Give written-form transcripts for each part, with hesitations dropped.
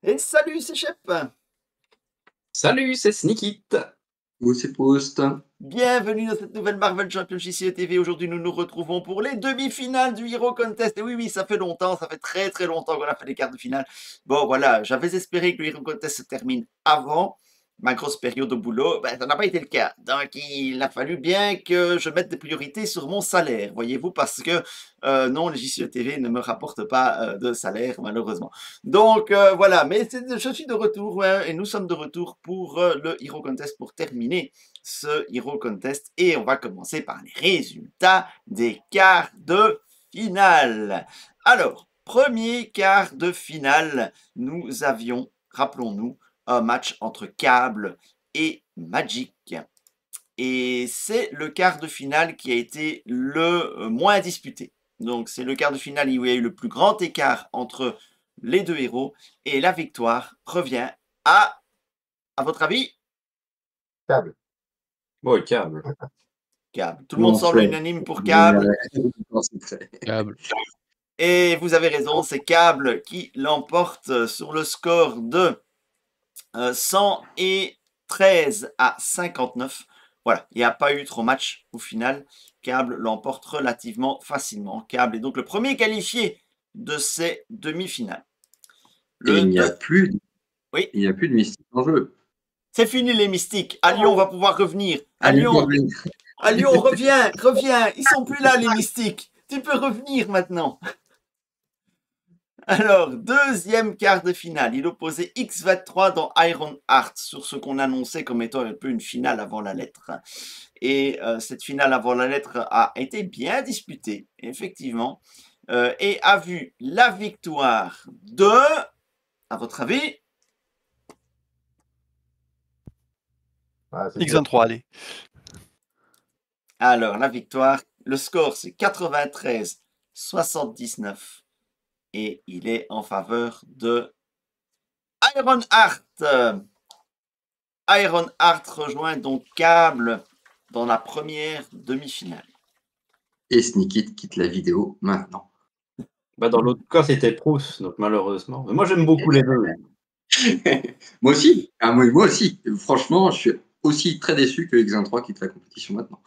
Et salut, c'est Shep. Salut, c'est Sneakit. Ou c'est Proust. Bienvenue dans cette nouvelle Marvel Championship JCE TV. Aujourd'hui, nous nous retrouvons pour les demi-finales du Hero Contest. Et oui, ça fait longtemps, ça fait très longtemps qu'on a fait les quarts de finale. Bon, voilà, j'avais espéré que le Hero Contest se termine avant ma grosse période au boulot. Ben, ça n'a pas été le cas. Donc, il a fallu bien que je mette des priorités sur mon salaire, voyez-vous, parce que non, le JCE TV ne me rapporte pas de salaire, malheureusement. Donc, voilà, mais je suis de retour, ouais, et nous sommes de retour pour le Hero Contest pour terminer ce Hero Contest et on va commencer par les résultats des quarts de finale. Alors, premier quart de finale, nous avions, rappelons-nous, un match entre Cable et Magic. Et c'est le quart de finale qui a été le moins disputé. Donc c'est le quart de finale où il y a eu le plus grand écart entre les deux héros et la victoire revient à votre avis, Câble. Bon, câble. Cable. Tout le monde semble unanime pour Cable. Câble. Et vous avez raison, c'est Cable qui l'emporte sur le score de 113 à 59. Voilà, il n'y a pas eu trop match au final. Cable l'emporte relativement facilement. Cable est donc le premier qualifié de ces demi-finales. Et il n'y a plus Oui. Il n'y a plus de mystique en jeu. C'est fini les mystiques. À Lyon, on va pouvoir revenir. À Lyon, reviens. reviens. Ils sont plus là, les mystiques. Tu peux revenir maintenant. Alors, deuxième quart de finale. Il opposait X23 dans Iron Heart sur ce qu'on annonçait comme étant un peu une finale avant la lettre. Et cette finale avant la lettre a été bien disputée, effectivement, et a vu la victoire de, à votre avis, X23, allez. Alors, la victoire, le score c'est 93-79 et il est en faveur de Iron Heart. Iron Heart rejoint donc Cable dans la première demi-finale. Et Sneakit quitte la vidéo maintenant. Bah, dans l'autre cas, c'était Proust, donc malheureusement. Mais moi, j'aime beaucoup les deux. Moi aussi. Ah, moi aussi. Franchement, je suis aussi très déçu que X23 quitte la compétition maintenant.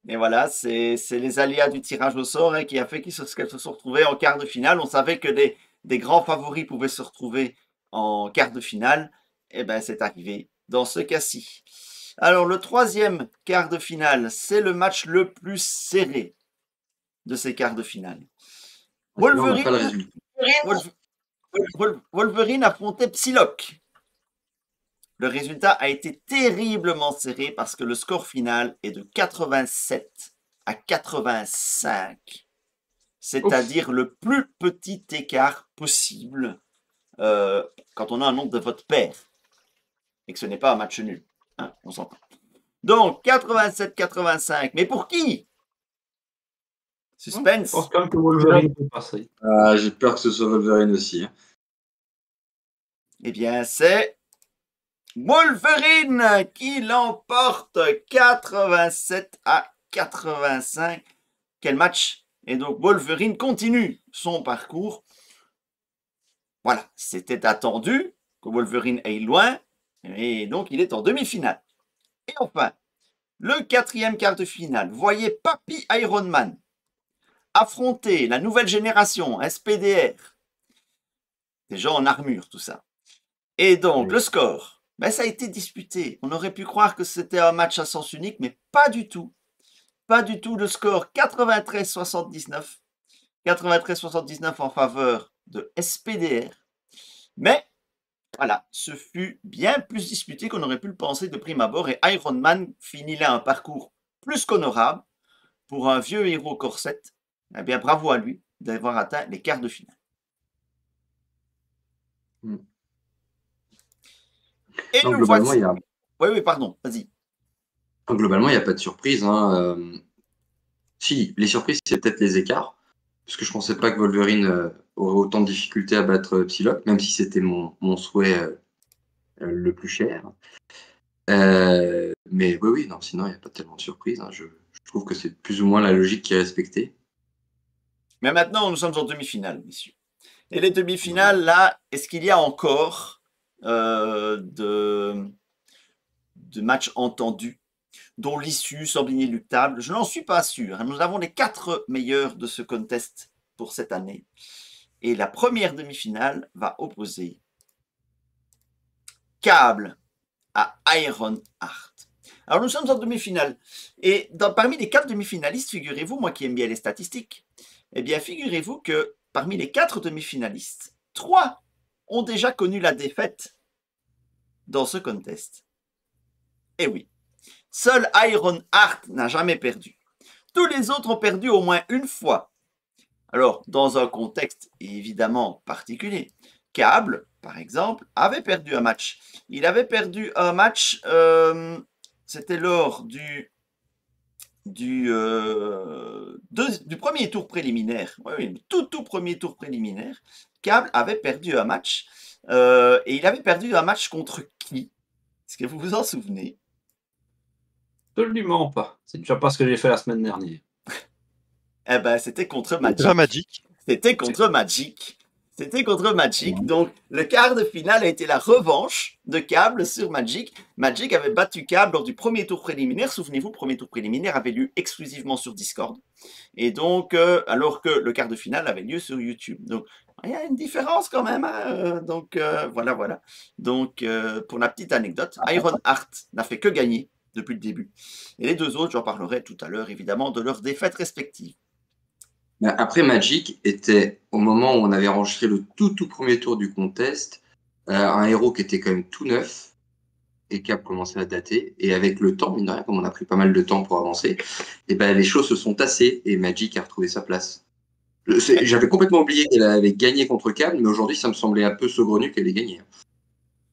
Et voilà, c'est les aléas du tirage au sort qui a fait qu'elles se sont retrouvées en quart de finale. On savait que des grands favoris pouvaient se retrouver en quart de finale. Et bien, c'est arrivé dans ce cas-ci. Alors, le troisième quart de finale, c'est le match le plus serré de ces quarts de finale. Wolverine affrontait Psylocke. Le résultat a été terriblement serré parce que le score final est de 87 à 85. C'est-à-dire le plus petit écart possible quand on a un nombre de votes pair et que ce n'est pas un match nul. Hein, on s'entend. Donc, 87-85. Mais pour qui? Suspense. Je pense quand même que Wolverine peut passer. J'ai peur que ce soit Wolverine aussi. Eh bien, c'est Wolverine qui l'emporte 87 à 85. Quel match! Et donc Wolverine continue son parcours. Voilà, c'était attendu que Wolverine aille loin. Et donc il est en demi-finale. Et enfin, le quatrième quart de finale. Voyez Papy Iron Man affronter la nouvelle génération, SPDR. Des gens en armure, tout ça. Et donc, le score, ben, ça a été disputé. On aurait pu croire que c'était un match à sens unique, mais pas du tout. Pas du tout. Le score 93-79. 93-79 en faveur de SPDR. Mais, voilà, ce fut bien plus disputé qu'on aurait pu le penser de prime abord. Et Iron Man finit là un parcours plus qu'honorable pour un vieux héros corset. Eh bien, bravo à lui d'avoir atteint les quarts de finale. Et donc, globalement, il y a... Oui, pardon, vas-y. Globalement, il n'y a pas de surprise. Hein. Si, les surprises, c'est peut-être les écarts. Parce que je ne pensais pas que Wolverine aurait autant de difficultés à battre Psylocke, même si c'était mon souhait le plus cher. Mais oui, non, sinon, il n'y a pas tellement de surprises. Hein. Je trouve que c'est plus ou moins la logique qui est respectée. Mais maintenant, nous sommes en demi-finale, messieurs. Et les demi-finales, là, est-ce qu'il y a encore de matchs entendus dont l'issue semble inéluctable? Je n'en suis pas sûr. Nous avons les 4 meilleurs de ce contest pour cette année. Et la première demi-finale va opposer Cable à Ironheart. Alors nous sommes en demi-finale. Et parmi les 4 demi-finalistes, figurez-vous, moi qui aime bien les statistiques, eh bien figurez-vous que parmi les 4 demi-finalistes, 3 ont déjà connu la défaite dans ce contest. Eh oui, seul Ironheart n'a jamais perdu. Tous les autres ont perdu au moins une fois. Alors, dans un contexte évidemment particulier, Cable, par exemple, avait perdu un match. Il avait perdu un match, c'était lors du premier tour préliminaire. Oui, tout premier tour préliminaire. Cable avait perdu un match. Et il avait perdu un match contre qui? Est-ce que vous vous en souvenez? Absolument pas. C'est déjà pas ce que j'ai fait la semaine dernière. Eh ben, c'était contre Magic. Magic. C'était contre Magic. C'était contre Magic. Donc, le quart de finale a été la revanche de Cable sur Magic. Magic avait battu Cable lors du premier tour préliminaire. Souvenez-vous, le premier tour préliminaire avait lieu exclusivement sur Discord. Et donc, alors que le quart de finale avait lieu sur YouTube. Donc, il y a une différence quand même. Hein, donc, voilà. Donc, pour la petite anecdote, Ironheart n'a fait que gagner depuis le début. Et les 2 autres, j'en parlerai tout à l'heure, évidemment, de leurs défaites respectives. Après, Magic était, au moment où on avait enregistré le tout premier tour du contest, un héros qui était quand même tout neuf et qui a commencé à dater. Et avec le temps, mine de rien, comme on a pris pas mal de temps pour avancer, et ben, les choses se sont tassées et Magic a retrouvé sa place. J'avais complètement oublié qu'elle avait gagné contre Cable, mais aujourd'hui, ça me semblait un peu saugrenu qu'elle ait gagné.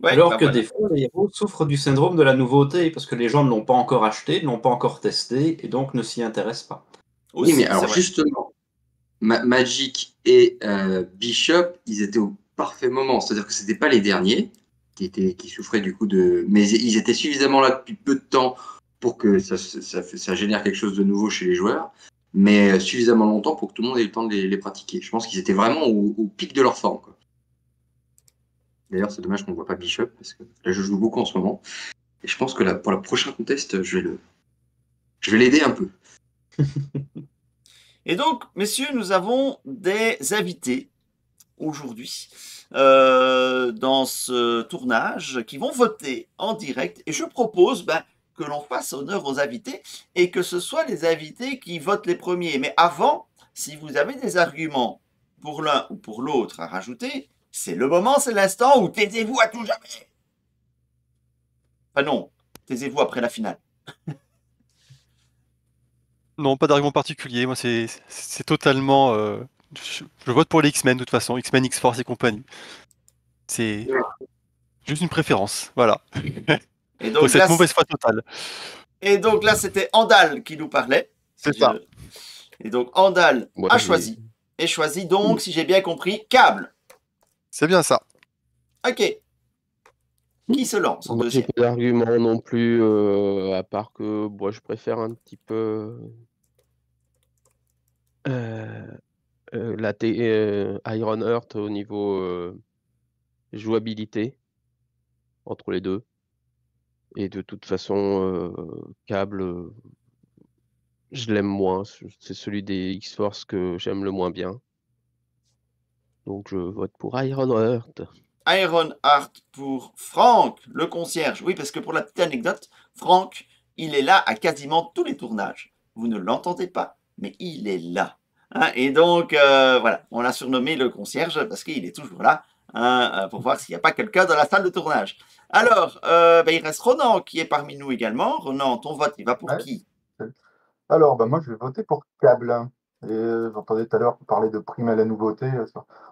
Ouais, Alors bah que voilà. des fois, les héros souffrent du syndrome de la nouveauté, parce que les gens ne l'ont pas encore acheté, ne l'ont pas encore testé, et donc ne s'y intéressent pas. Aussi, Oui, mais alors c'est vrai. justement, Magic et Bishop, ils étaient au parfait moment. C'est-à-dire que c'était pas les derniers qui souffraient du coup de... Mais ils étaient suffisamment là depuis peu de temps pour que ça génère quelque chose de nouveau chez les joueurs, mais suffisamment longtemps pour que tout le monde ait le temps de les pratiquer. Je pense qu'ils étaient vraiment au pic de leur forme, quoi. D'ailleurs, c'est dommage qu'on ne voit pas Bishop, parce que là, je joue beaucoup en ce moment. Et je pense que là, pour le prochain contest, je vais l'aider un peu. Et donc, messieurs, nous avons des invités aujourd'hui dans ce tournage qui vont voter en direct. Et je propose que l'on fasse honneur aux invités et que ce soit les invités qui votent les premiers. Mais avant, si vous avez des arguments pour l'un ou pour l'autre à rajouter, c'est le moment, c'est l'instant où taisez-vous à tout jamais. Enfin non, taisez-vous après la finale. Non, pas d'argument particulier. Moi, c'est totalement. Je vote pour les X-Men de toute façon, X-Men, X-Force et compagnie. C'est juste une préférence, voilà. Et donc donc, cette là, mauvaise foi totale. et donc là, c'était Andal qui nous parlait. C'est ça. Et donc Andal Moi, a j'ai- choisi. Et choisit donc, si j'ai bien compris, Cable. C'est bien ça. Ok. Qui se lance en Moi, j'ai deuxième? pas d'argument non plus, à part que moi, je préfère un petit peu Ironheart au niveau jouabilité entre les deux. Et de toute façon, Cable, je l'aime moins. C'est celui des X-Force que j'aime le moins bien. Donc je vote pour Ironheart. Ironheart pour Franck, le concierge. Oui, parce que pour la petite anecdote, Franck, il est là à quasiment tous les tournages. Vous ne l'entendez pas, mais il est là. Hein, et donc, voilà, on l'a surnommé le concierge parce qu'il est toujours là pour voir s'il n'y a pas quelqu'un dans la salle de tournage. Alors, il reste Ronan qui est parmi nous également. Ronan, ton vote, il va pour Ouais. qui? Alors, moi, je vais voter pour Cable. Et j'entendais tout à l'heure parler de prime à la nouveauté.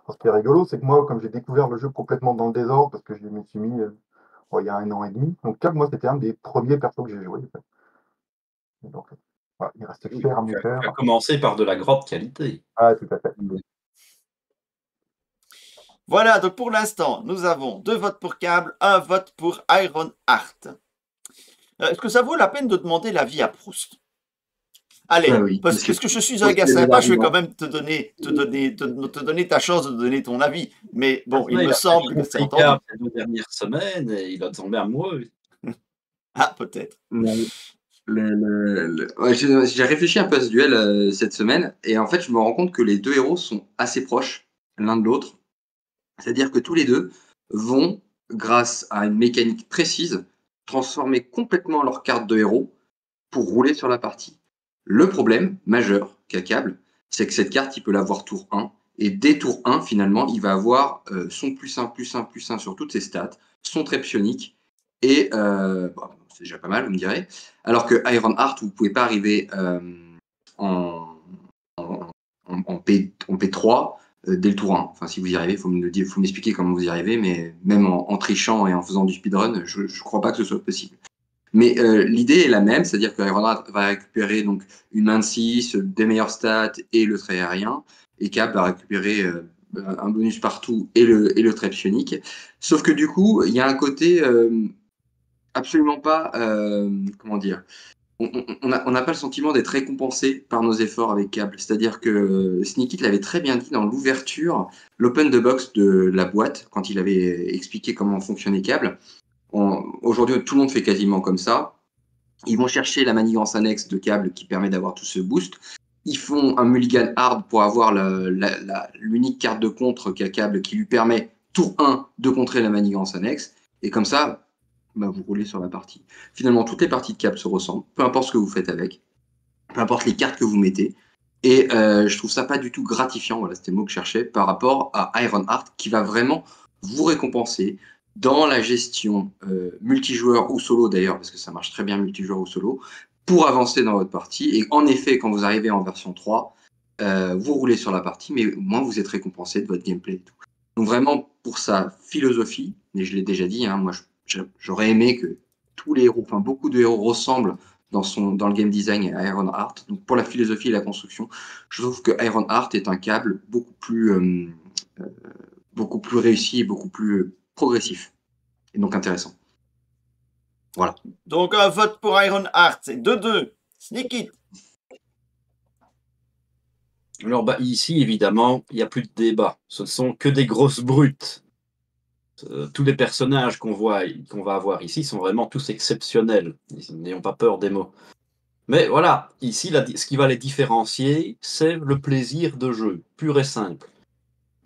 Ce qui est rigolo, c'est que moi, comme j'ai découvert le jeu complètement dans le désordre, parce que je me suis mis il y a 1 an et demi, donc Cable, moi, c'était un des premiers persos que j'ai joué. En fait. Et donc, voilà, il reste cher à mon Tu cœur. as commencé par de la grande qualité. Ah, tout à fait. Voilà, donc pour l'instant, nous avons 2 votes pour Cable, 1 vote pour Ironheart. Est-ce que ça vaut la peine de demander l'avis à Proust? Allez, Ah oui, parce que je suis un parce gars qu'il y a des sympa, je vais arguments. quand même te donner ta chance de donner ton avis. Mais bon, il Ouais, me il a semble que quasiment c'est pris entendu. cap ces 2 dernières semaines et il a tombé amoureux. Ah, peut-être. Non, ouais, j'ai réfléchi un peu à ce duel cette semaine, et en fait, je me rends compte que les deux héros sont assez proches l'un de l'autre. C'est-à-dire que tous les deux vont, grâce à une mécanique précise, transformer complètement leur carte de héros pour rouler sur la partie. Le problème majeur qu'a Cable, c'est que cette carte, il peut l'avoir tour 1, et dès tour 1, finalement, il va avoir son +1, +1, +1 sur toutes ses stats, son trait psionique, et bon, c'est déjà pas mal, vous me direz. Alors que Ironheart, vous ne pouvez pas arriver en, en P3 dès le tour 1. Enfin, si vous y arrivez, il faut m'expliquer comment vous y arrivez, mais même en trichant et en faisant du speedrun, je ne crois pas que ce soit possible. Mais l'idée est la même, c'est-à-dire que Ironheart va récupérer donc une main de 6, des meilleures stats et le trait aérien, et Cap va récupérer un bonus partout et le trait psionique. Sauf que du coup, il y a un côté absolument pas, comment dire, on n'a pas le sentiment d'être récompensé par nos efforts avec Cable. C'est-à-dire que Sneaky l'avait très bien dit dans l'ouverture, l'open the box de la boîte, quand il avait expliqué comment fonctionnait Cable. Aujourd'hui, tout le monde fait quasiment comme ça. Ils vont chercher la manigance annexe de Cable qui permet d'avoir tout ce boost. Ils font un mulligan hard pour avoir l'unique carte de contre qu'a Cable qui lui permet, tour 1, de contrer la manigance annexe. Et comme ça, bah, vous roulez sur la partie. Finalement, toutes les parties de Cable se ressemblent, peu importe ce que vous faites avec, peu importe les cartes que vous mettez. Et je trouve ça pas du tout gratifiant, voilà, c'était le mot que je cherchais, par rapport à Ironheart qui va vraiment vous récompenser dans la gestion multijoueur ou solo d'ailleurs, parce que ça marche très bien multijoueur ou solo, pour avancer dans votre partie. Et en effet, quand vous arrivez en version 3, vous roulez sur la partie, mais au moins vous êtes récompensé de votre gameplay et tout. Donc vraiment, pour sa philosophie, et je l'ai déjà dit, hein, moi j'aurais aimé que tous les héros, enfin beaucoup de héros ressemblent dans le game design à Ironheart. Donc pour la philosophie et la construction, je trouve que Ironheart est un Cable beaucoup plus réussi et beaucoup plus progressif. Et donc intéressant. Voilà. Donc un vote pour Ironheart, c'est 2-2. Sneaky. Alors bah, ici, évidemment, il n'y a plus de débat. Ce ne sont que des grosses brutes. Tous les personnages qu'on va avoir ici sont vraiment tous exceptionnels. N'ayons pas peur des mots. Mais voilà, ici, ce qui va les différencier, c'est le plaisir de jeu, pur et simple.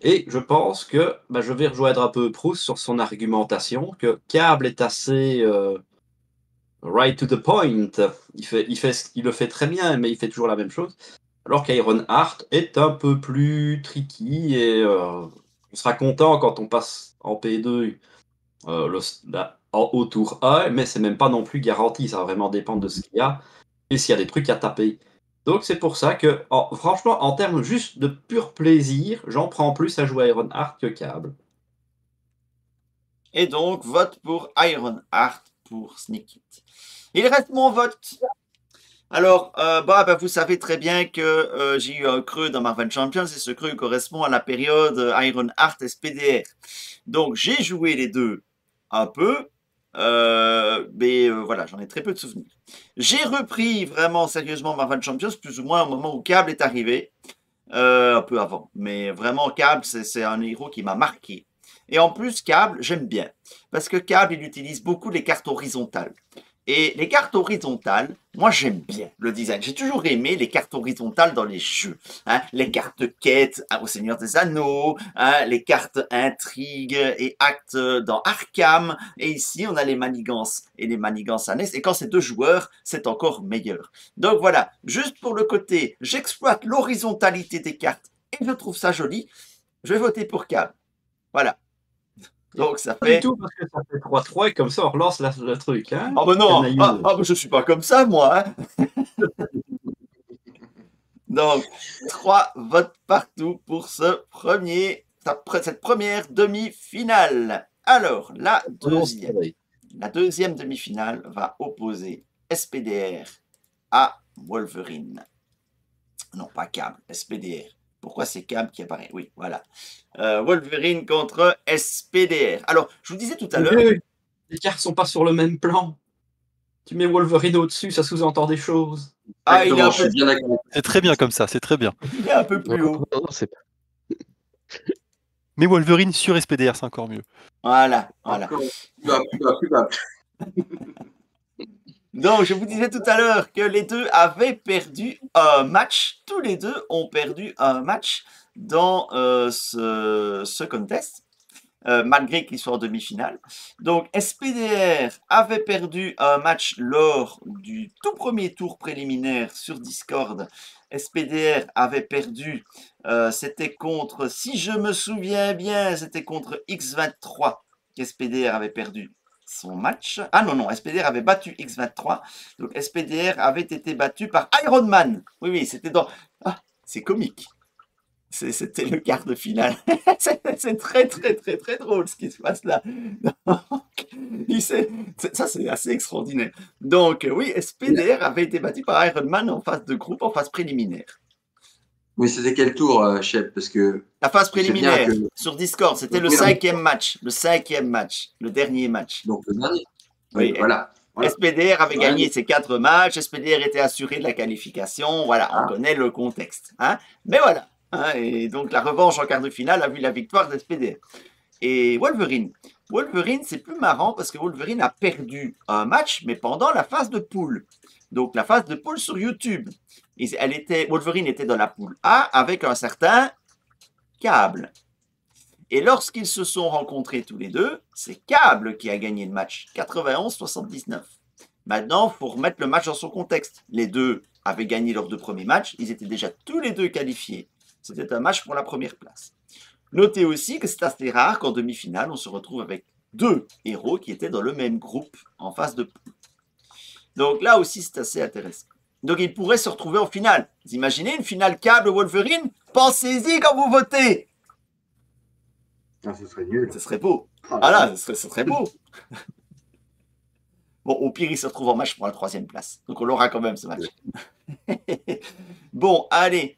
Et je pense que je vais rejoindre un peu Proust sur son argumentation, que Cable est assez right to the point. Il le fait très bien, mais il fait toujours la même chose. Alors qu'Ironheart est un peu plus tricky et on sera content quand on passe en P2 au tour 1, mais c'est même pas non plus garanti, ça va vraiment dépendre de ce qu'il y a et s'il y a des trucs à taper. Donc c'est pour ça que, franchement, en termes juste de pur plaisir, j'en prends plus à jouer à Ironheart que Cable. Et donc, vote pour Ironheart pour Sneaky. Il reste mon vote. Alors, vous savez très bien que j'ai eu un creux dans Marvel Champions et ce creux correspond à la période Ironheart SPDR. Donc, j'ai joué les deux un peu, mais voilà, j'en ai très peu de souvenirs. J'ai repris vraiment sérieusement Marvel Champions plus ou moins au moment où Cable est arrivé, un peu avant. Mais vraiment, Cable, c'est un héros qui m'a marqué. Et en plus, Cable, j'aime bien. Parce que Cable, il utilise beaucoup les cartes horizontales. Et les cartes horizontales, moi j'aime bien le design. J'ai toujours aimé les cartes horizontales dans les jeux. Hein, les cartes quêtes au Seigneur des Anneaux, hein, les cartes intrigues et actes dans Arkham. Et ici, on a les manigances et les manigances annexes. Et quand c'est 2 joueurs, c'est encore meilleur. Donc voilà, juste pour le côté, j'exploite l'horizontalité des cartes et je trouve ça joli. Je vais voter pour Cable. Voilà. Donc ça Pas du fait... tout, parce que ça fait 3-3 et comme ça on relance le truc. Hein, Oh ben non, Canaillou. je suis pas comme ça moi. Hein. Donc 3 votes partout pour cette première demi-finale. Alors la deuxième demi-finale va opposer SPDR à Wolverine. Non, pas Cable, SPDR. Pourquoi c'est Cable qui apparaît? Oui, voilà. Wolverine contre SPDR. Alors, je vous disais tout à l'heure... Les cartes sont pas sur le même plan. Tu mets Wolverine au-dessus, ça sous-entend des choses. Ah, il est Exactement, un je suis peu, bien d'accord. C'est très bien comme ça, c'est très bien. il est un peu Non, plus haut. non, c'est pas. Mais Wolverine sur SPDR, c'est encore mieux. Voilà. Encore plus bas. Donc, je vous disais tout à l'heure que les deux avaient perdu un match. Tous les deux ont perdu un match dans ce contest, malgré qu'ils soient en demi-finale. Donc, SPDR avait perdu un match lors du tout premier tour préliminaire sur Discord. SPDR avait perdu, c'était contre, si je me souviens bien, c'était contre X23 qu'SPDR avait perdu son match. Ah non, SPDR avait battu X23. Donc SPDR avait été battu par Iron Man. Oui, c'était dans... Ah, c'est comique. C'était le quart de finale. C'est très, très, très, très drôle ce qui se passe là. Donc, ça, c'est assez extraordinaire. Donc, oui, SPDR avait été battu par Iron Man en phase de groupe, en phase préliminaire. Oui, c'était quel tour, Shep? Parce que La phase je sais bien préliminaire que. sur Discord, c'était le Oui, non, cinquième match. Le dernier match. donc le dernier. Oui, Oui, voilà. SPDR avait Voilà. gagné ses 4 matchs, SPDR était assuré de la qualification, voilà, on connaît le contexte. Hein. Mais voilà, hein, et donc la revanche en quart de finale a vu la victoire d'SPDR. Et Wolverine, c'est plus marrant parce que Wolverine a perdu un match, mais pendant la phase de poule. Donc la phase de poule sur YouTube. Wolverine était dans la poule A avec un certain Câble. Et lorsqu'ils se sont rencontrés tous les deux, c'est Câble qui a gagné le match, 91-79. Maintenant, il faut remettre le match dans son contexte. Les deux avaient gagné leurs 2 premiers matchs, ils étaient déjà tous les deux qualifiés. C'était un match pour la première place. Notez aussi que c'est assez rare qu'en demi-finale, on se retrouve avec 2 héros qui étaient dans le même groupe en phase de poule. Donc là aussi, c'est assez intéressant. Donc ils pourraient se retrouver en finale. Vous imaginez une finale Câble Wolverine? Pensez-y quand vous votez. Ah, ce serait nul. Ce serait beau. Ah là, ce serait beau. Bon, au pire, il se retrouve en match pour la 3e place. Donc on l'aura quand même ce match. Bon, allez.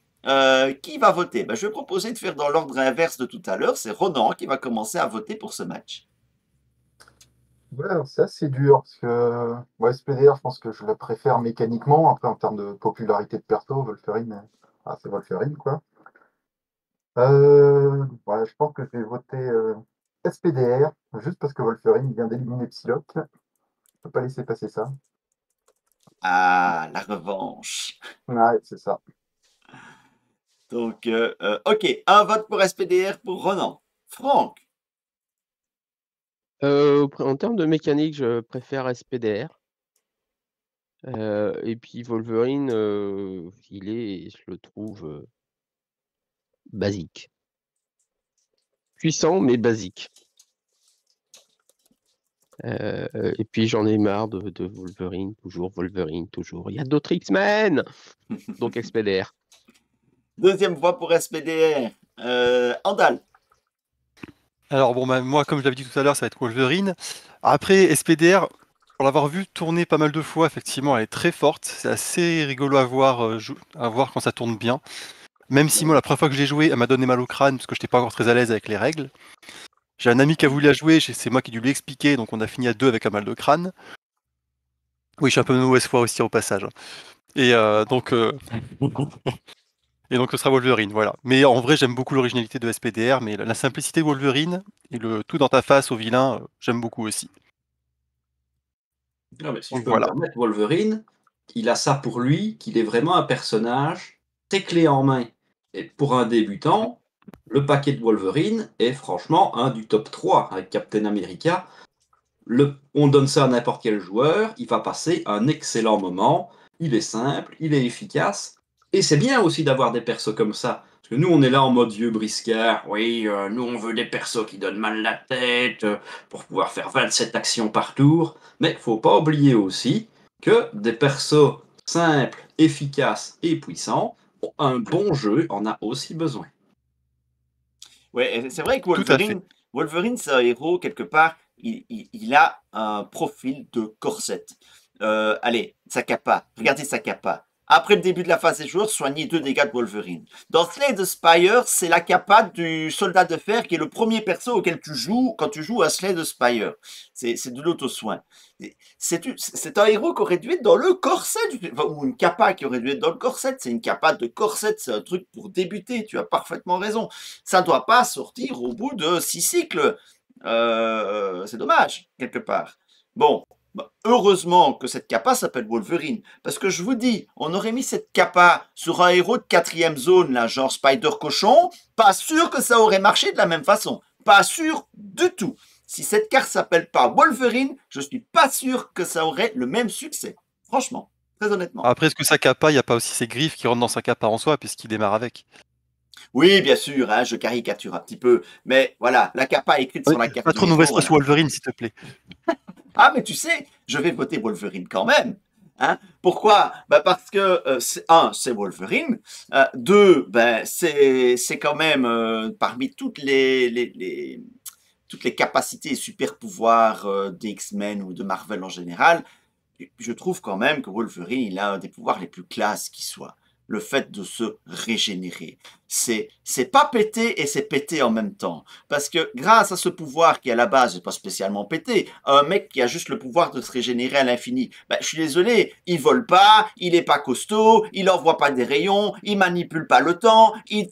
Qui va voter? Je vais proposer de faire dans l'ordre inverse de tout à l'heure. C'est Ronan qui va commencer à voter pour ce match. Ouais, alors c'est assez dur parce que SPDR, je pense que je le préfère mécaniquement. Après, en termes de popularité de perso, Wolverine, c'est Wolverine, quoi. Je pense que je vais voter SPDR, juste parce que Wolverine vient d'éliminer Psylocke. Je peux pas laisser passer ça. Ah, la revanche. Ouais, c'est ça. Donc, ok, un vote pour SPDR pour Ronan. Franck, En termes de mécanique, je préfère SPDR. Et puis Wolverine, je le trouve basique. Puissant, mais basique. Et puis j'en ai marre de Wolverine, toujours Wolverine, toujours. Il y a d'autres X-Men! Donc SPDR. deuxième fois pour SPDR. Andal. Alors bon, moi, comme je l'avais dit tout à l'heure, ça va être Wolverine. Après, SPDR, pour l'avoir vu tourner pas mal de fois, effectivement, elle est très forte. C'est assez rigolo à voir quand ça tourne bien. Même si moi, la première fois que j'ai joué, elle m'a donné mal au crâne parce que je n'étais pas encore très à l'aise avec les règles. J'ai un ami qui a voulu la jouer, c'est moi qui ai dû lui expliquer, donc on a fini à 2 avec un mal de crâne. Oui, je suis un peu de mauvaise foi aussi au passage. Et donc ce sera Wolverine, voilà. Mais en vrai, j'aime beaucoup l'originalité de SPDR, mais la simplicité de Wolverine et le tout dans ta face au vilain, j'aime beaucoup aussi. Non, mais si Donc je peux voilà. me permettre, Wolverine, il a ça pour lui, qu'il est vraiment un personnage très clé en main. Et pour un débutant, le paquet de Wolverine est franchement un du top 3 avec Captain America. On donne ça à n'importe quel joueur, il va passer un excellent moment. Il est simple, il est efficace. Et c'est bien aussi d'avoir des persos comme ça. Parce que nous, on est là en mode vieux briscard. Oui, nous, on veut des persos qui donnent mal la tête pour pouvoir faire 27 actions par tour. Mais faut pas oublier aussi que des persos simples, efficaces et puissants, un bon jeu en a aussi besoin. Ouais, c'est vrai que Tout à fait. Wolverine, c'est un héros, quelque part, il a un profil de corset. Allez, sa capa, regardez sa capa. après le début de la phase des joueurs, soigner 2 dégâts de Wolverine. Dans Slay the Spire, c'est la capa du soldat de fer qui est le premier perso auquel tu joues quand tu joues à Slay the Spire. C'est de l'auto-soin. C'est un héros qui aurait dû être dans le corset, ou une capa qui aurait dû être dans le corset. C'est une capa de corset, c'est un truc pour débuter, tu as parfaitement raison. Ça ne doit pas sortir au bout de 6 cycles. C'est dommage, quelque part. Bon, heureusement que cette capa s'appelle Wolverine, parce que je vous dis, on aurait mis cette capa sur un héros de 4e zone, là, genre Spider-Cochon, pas sûr que ça aurait marché de la même façon. Pas sûr du tout. Si cette carte s'appelle pas Wolverine, je suis pas sûr que ça aurait le même succès. Franchement, très honnêtement. Après, est-ce que sa capa, il n'y a pas aussi ses griffes qui rentrent dans sa capa en soi, puisqu'il démarre avec? Oui, bien sûr, hein, je caricature un petit peu, mais voilà, la capa écrite sur la carte. Pas trop de mauvaise presse Wolverine, s'il te plaît. Ah, mais tu sais, je vais voter Wolverine quand même. Hein? Pourquoi? Parce que, un, c'est Wolverine. Deux, c'est quand même parmi toutes toutes les capacités et super pouvoirs des X-Men ou de Marvel en général, je trouve quand même que Wolverine, il a un des pouvoirs les plus classes qui soit. Le fait de se régénérer. C'est pas pété et c'est pété en même temps. Parce que grâce à ce pouvoir qui à la base n'est pas spécialement pété, un mec qui a juste le pouvoir de se régénérer à l'infini, je suis désolé, il vole pas, il est pas costaud, il envoie pas des rayons, il manipule pas le temps, il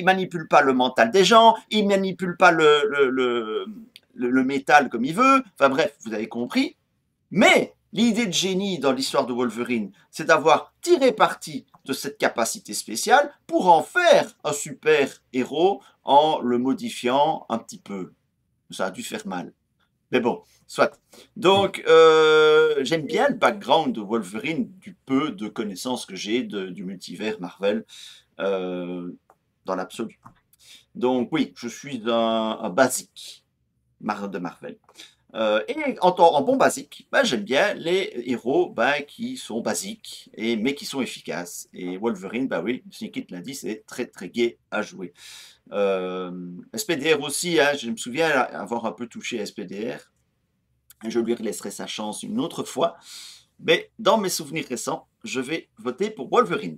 manipule pas le mental des gens, il manipule pas le métal comme il veut. Enfin bref, vous avez compris. Mais l'idée de génie dans l'histoire de Wolverine, c'est d'avoir tiré parti de cette capacité spéciale pour en faire un super héros en le modifiant un petit peu. Ça a dû faire mal. Mais bon, soit. Donc, j'aime bien le background de Wolverine, du peu de connaissances que j'ai du multivers Marvel dans l'absolu. Donc oui, je suis un basique de Marvel. Et en bon basique, j'aime bien les héros qui sont basiques, mais qui sont efficaces. Et Wolverine, oui, Sneakit l'a dit, c'est très très gai à jouer. SPDR aussi, hein, je me souviens avoir un peu touché à SPDR. Je lui laisserai sa chance une autre fois. Mais dans mes souvenirs récents, je vais voter pour Wolverine.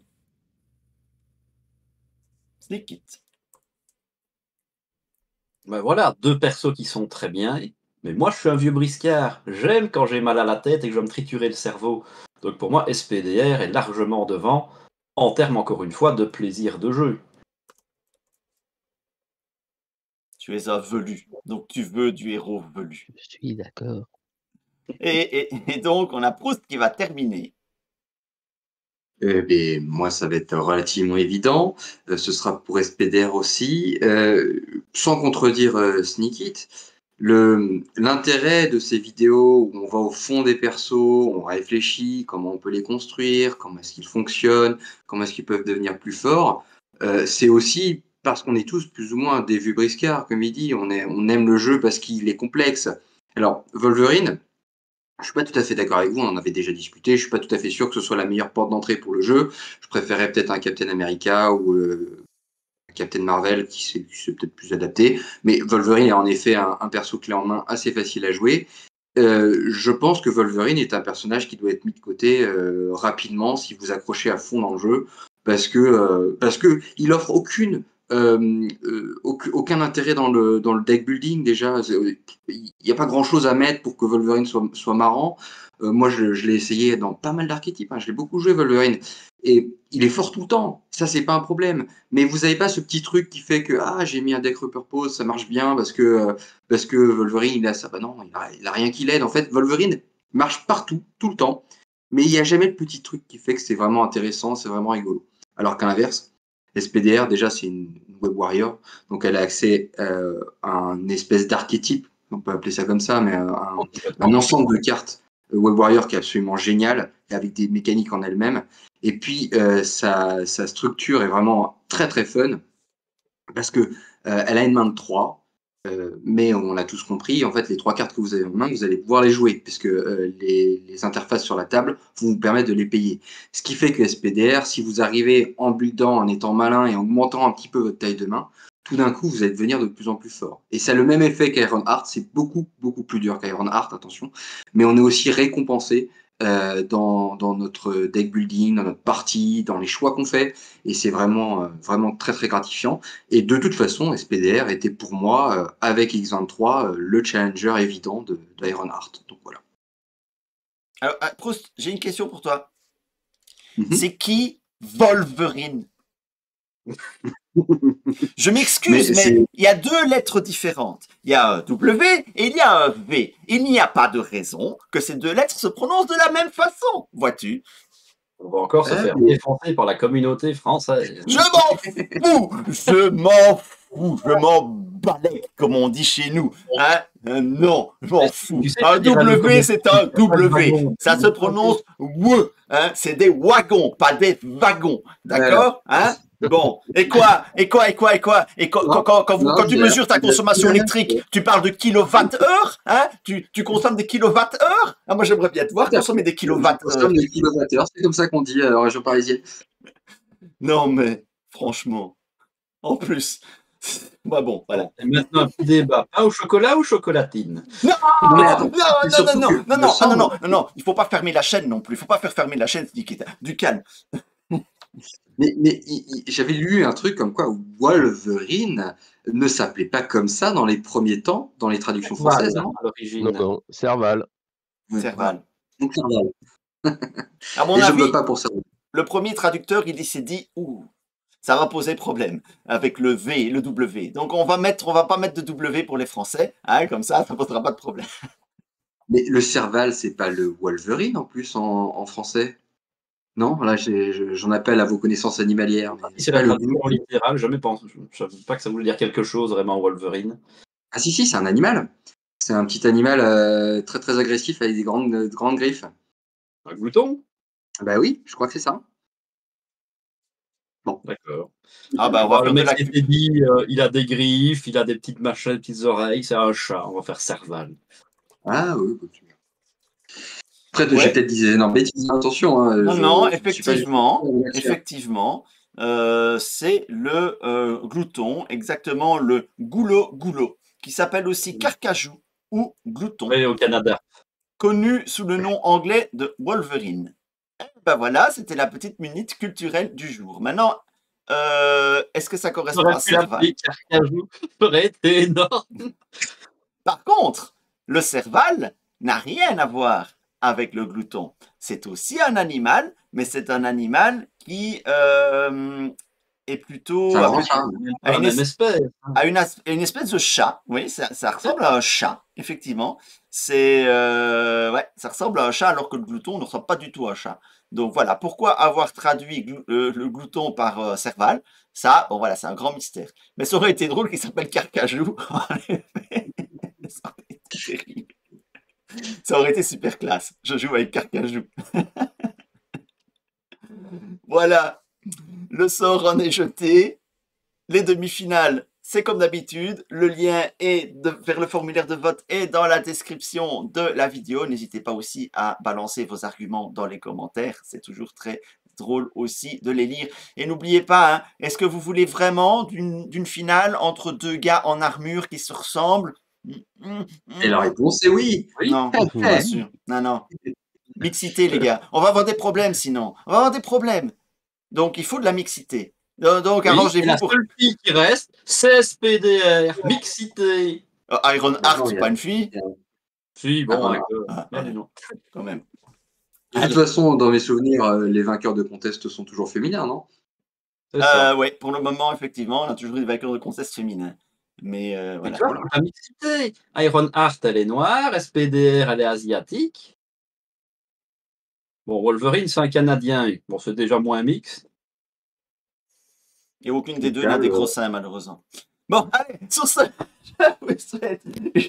Sneakit. Voilà, 2 persos qui sont très bien. Mais moi, je suis un vieux briscard. J'aime quand j'ai mal à la tête et que je dois me triturer le cerveau. Donc pour moi, SPDR est largement devant, en termes, encore une fois, de plaisir de jeu. Tu es un velu, donc tu veux du héros velu. Je suis d'accord. Et donc, on a Proust qui va terminer. Moi, ça va être relativement évident. Ce sera pour SPDR aussi. Sans contredire Sneakit, l'intérêt de ces vidéos où on va au fond des persos, on réfléchit comment on peut les construire, comment est-ce qu'ils fonctionnent, comment est-ce qu'ils peuvent devenir plus forts, c'est aussi parce qu'on est tous plus ou moins des vieux briscards, comme il dit, on aime le jeu parce qu'il est complexe. Alors, Wolverine, je suis pas tout à fait d'accord avec vous, on en avait déjà discuté, je suis pas tout à fait sûr que ce soit la meilleure porte d'entrée pour le jeu. Je préférais peut-être un Captain America ou un Captain Marvel qui s'est peut-être plus adapté. Mais Wolverine est en effet un perso clé en main assez facile à jouer. Je pense que Wolverine est un personnage qui doit être mis de côté rapidement si vous accrochez à fond dans le jeu, parce que il offre aucun intérêt dans le deck building déjà. Il n'y a pas grand chose à mettre pour que Wolverine soit marrant. Moi, je l'ai essayé dans pas mal d'archétypes. Hein. Je l'ai beaucoup joué, Wolverine. Et il est fort tout le temps. Ça, c'est pas un problème. Mais vous n'avez pas ce petit truc qui fait que j'ai mis un deck repurpose, ça marche bien parce que Wolverine, il a ça. Non, il a rien qui l'aide. En fait, Wolverine marche partout, tout le temps. Mais il n'y a jamais le petit truc qui fait que c'est vraiment intéressant, c'est vraiment rigolo. Alors qu'à l'inverse, SPDR, déjà, c'est une web warrior, donc elle a accès à un espèce d'archétype, on peut appeler ça comme ça, mais un ensemble de cartes web warrior qui est absolument génial, avec des mécaniques en elle-même. Et puis, sa structure est vraiment très très fun, parce que elle a une main de 3, mais on l'a tous compris, en fait, les 3 cartes que vous avez en main, vous allez pouvoir les jouer, puisque les interfaces sur la table vont vous permettre de les payer. Ce qui fait que SPDR, si vous arrivez en buildant, en étant malin et en augmentant un petit peu votre taille de main, tout d'un coup, vous allez devenir de plus en plus fort. Et ça a le même effet qu'Ironheart, c'est beaucoup, beaucoup plus dur qu'Ironheart, attention, mais on est aussi récompensé dans notre deck building, dans notre partie, dans les choix qu'on fait. Et c'est vraiment, vraiment très très gratifiant. Et de toute façon, SPDR était pour moi, avec X23, le challenger évident d'Ironheart. Donc voilà. Alors, Proust, j'ai une question pour toi. Mhm. C'est qui Wolverine? Je m'excuse, Mais mais c'est- il y a deux lettres différentes. Il y a un W et il y a un V. Il n'y a pas de raison que ces deux lettres se prononcent de la même façon, vois-tu? On va encore se faire mais- défoncer par la communauté française. Je m'en fous! Je m'en fous! Je m'en balèque, comme on dit chez nous. Hein? Non, je m'en fous. Tu sais, Un je dirais le W, c'est un W. wagon. Ça se prononce WE. Hein? C'est des wagons, pas des wagons. D'accord? Hein? Bon. Et quoi? Quand tu mesures ta consommation électrique, tu parles de kilowattheure? Hein? Tu consommes des kilowattheures? Ah, moi, j'aimerais bien te voir consommer des On kilowattheures. consomme des kilowattheures, c'est comme ça qu'on dit en région parisienne. Non, mais franchement, en plus, bah bon, voilà. Et maintenant, un petit débat. Pain au chocolat ou chocolatine? Non, Non, mais non, attends, c'est surtout que, il me semble- non, il faut pas fermer la chaîne non plus. Il faut pas faire fermer la chaîne, Nikita. Du calme. Mais j'avais lu un truc comme quoi Wolverine ne s'appelait pas comme ça dans les premiers temps, dans les traductions françaises, non? à l'origine. Non, non, Serval. Ouais, Serval. donc Serval. À mon Et je ne avis, veux pas pour ça. le premier traducteur, il s'est dit, ouh, ça va poser problème avec le V et le W. Donc on va pas mettre de W pour les Français, hein, comme ça posera pas de problème. Mais le Serval, c'est pas le Wolverine en plus en français? Non, là j'en appelle à vos connaissances animalières. mais C'est pas la le traduction loup. littérale, je ne savais pas que ça voulait dire quelque chose vraiment, Wolverine. Ah si, c'est un animal. C'est un petit animal très très agressif avec des grandes griffes. Un glouton? Bah oui, je crois que c'est ça. D'accord. Ah bah on va Le faire de mec la s'était dit, il a des griffes, il a des petites machins, des petites oreilles, c'est un chat, on va faire Serval. Ah oui. Après, Ouais. j'ai peut-être dit des énormes bêtises, attention. Hein, Non, je suis pas du tout effectivement, c'est le glouton, exactement le goulot, qui s'appelle aussi carcajou ou glouton, Oui, au Canada. connu sous le nom anglais de Wolverine. Ben voilà, c'était la petite minute culturelle du jour. Maintenant, est-ce que ça correspond J'aurais à pu Serval? l'appeler Carcajou, ça aurait été énorme. Par contre, le Serval n'a rien à voir avec le glouton. C'est aussi un animal, mais c'est un animal qui est plutôt C'est un grand chat. à La une même espèce. à une espèce de chat. Oui, ça ressemble à un chat, effectivement. C'est ouais, ça ressemble à un chat alors que le glouton ne ressemble pas du tout à un chat. Donc voilà, pourquoi avoir traduit le glouton par Serval? Ça, bon voilà, c'est un grand mystère. Mais ça aurait été drôle qu'il s'appelle Carcajou. En effet. Ça aurait été terrible. Ça aurait été super classe. Je joue avec Carcajou. Voilà, le sort en est jeté. Les demi-finales, c'est comme d'habitude. Le lien vers le formulaire de vote est dans la description de la vidéo. N'hésitez pas aussi à balancer vos arguments dans les commentaires. C'est toujours très drôle aussi de les lire. Et n'oubliez pas, hein, est-ce que vous voulez vraiment d'une finale entre deux gars en armure qui se ressemblent? Et la réponse est oui. Non, bien sûr. Non. Mixité, les gars. On va avoir des problèmes sinon. On va avoir des problèmes. Donc, il faut de la mixité. Donc, Oui, et arrangez-vous la pour... seule fille qui reste, c'est SPDR, mixité. Iron Heart, Non, c'est il y a- pas une fille? Si, bon, Ah, avec non. Quand même. De toute façon, dans mes souvenirs, les vainqueurs de contest sont toujours féminins, non? C'est ça. Ouais, pour le moment, effectivement, on a toujours des vainqueurs de contest féminins. Mais Et voilà. tu vois, la mixité. Iron Heart, elle est noire, SPDR, elle est asiatique. Bon, Wolverine, c'est un Canadien. Bon, c'est déjà moins mix. Et aucune des deux n'a des gros seins, malheureusement. Bon, allez, sur ce, je vous souhaite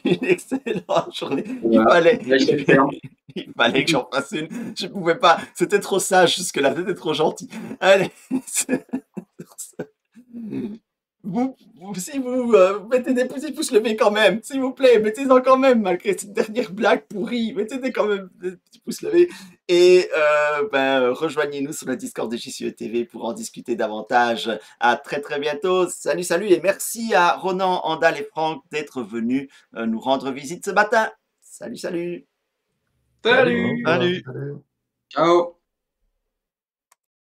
une excellente journée. Il fallait que j'en fasse une. Je pouvais pas. C'était trop sage jusque-là. C'était trop gentil. Allez. Si vous mettez des petits pouces levés quand même, s'il vous plaît, mettez-en quand même, malgré cette dernière blague pourrie, mettez quand même des petits pouces levés. Et rejoignez-nous sur le Discord de JCE TV pour en discuter davantage. À très très bientôt. Salut, et merci à Ronan, Andal et Franck d'être venus nous rendre visite ce matin. Salut. Salut. Au revoir. Salut. Salut. Salut. Ciao.